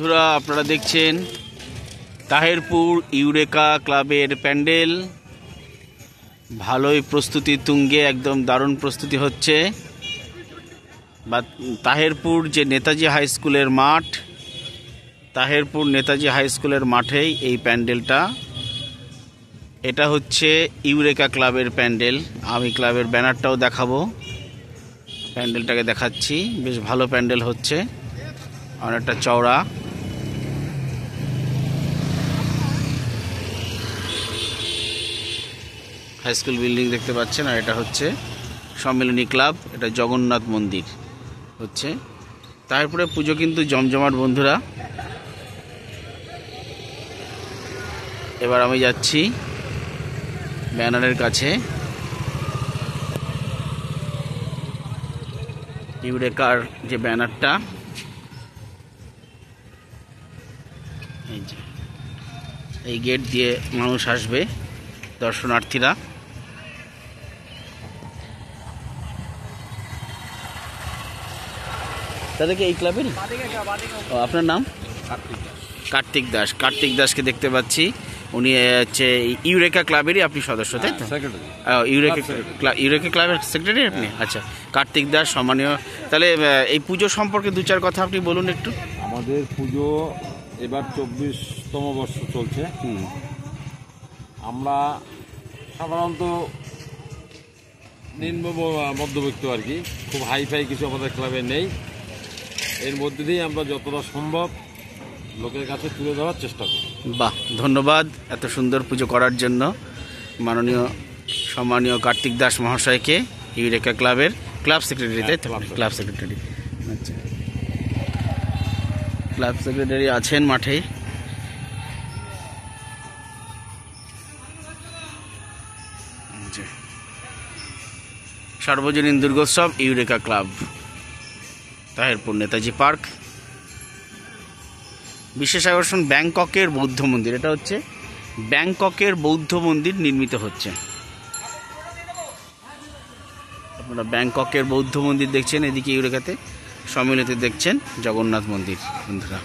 বন্ধুরা আপনারা দেখছেন তাহেরপুর ইউরেকা ক্লাবের প্যান্ডেল। ভালোই প্রস্তুতি তুঙ্গে, একদম দারুণ প্রস্তুতি হচ্ছে। বা তাহেরপুর যে নেতাজি হাই স্কুলের মাঠ, তাহেরপুর নেতাজি হাই স্কুলের মাঠেই এই প্যান্ডেলটা। এটা হচ্ছে ইউরেকা ক্লাবের প্যান্ডেল। আমি ক্লাবের ব্যানারটাও দেখাবো, প্যান্ডেলটাকে দেখাচ্ছি। বেশ ভালো প্যান্ডেল হচ্ছে, অনেকটা চওড়া। হাই স্কুল বিল্ডিং দেখতে পাচ্ছেন, আর এটা হচ্ছে সম্মেলনী ক্লাব। এটা জগন্নাথ মন্দির হচ্ছে। তারপরে পুজো কিন্তু জমজমাট বন্ধুরা। এবার আমি যাচ্ছি ব্যানারের কাছে। ইউরেকার যে ব্যানারটা, এই গেট দিয়ে মানুষ আসবে, দর্শনার্থীরা। তাদেরকে এই ক্লাবেরই। আপনার নাম? কার্তিক দাস। কার্তিক দাসকে দেখতে পাচ্ছি, উনি হচ্ছে ইউরেকা ক্লাবেরই আপনি সদস্য, তাই তো? ইউরেকা ক্লাবের সেক্রেটারি আপনি? আচ্ছা, কার্তিক দাস সম্মানীয়। তাহলে এই পুজো সম্পর্কে দু চার কথা আপনি বলুন একটু। আমাদের পুজো এবার 24তম বর্ষ চলছে। আমরা সাধারণত নিম্ন মধ্যবিত্ত আর কি, খুব হাইফাই কিছু আমাদের ক্লাবে নেই। এর মধ্যে দিয়ে আমরা যতটা সম্ভব লোকের কাছে তুলে ধরার চেষ্টা করি। বাহ, ধন্যবাদ এত সুন্দর পুজো করার জন্য মাননীয় সম্মানীয় কার্তিক দাস মহাশয়কে, ইউরেকা ক্লাবের ক্লাব সেক্রেটারি, তাই তো? Club secretary. আচ্ছা, ক্লাব সেক্রেটারি আছেন মাঠে। সার্বজনীন Durgotsav Eureka club, Taherpur Netaji park. বিশেষ আকর্ষণ ব্যাংককের বৌদ্ধ মন্দির। এটা হচ্ছে ব্যাংককের বৌদ্ধ মন্দির নির্মিত হচ্ছে। আপনারা ব্যাংককের বৌদ্ধ মন্দির দেখছেন, এদিকে ইউরেকাতে সম্মিলিত দেখছেন জগন্নাথ মন্দির বন্ধুরা।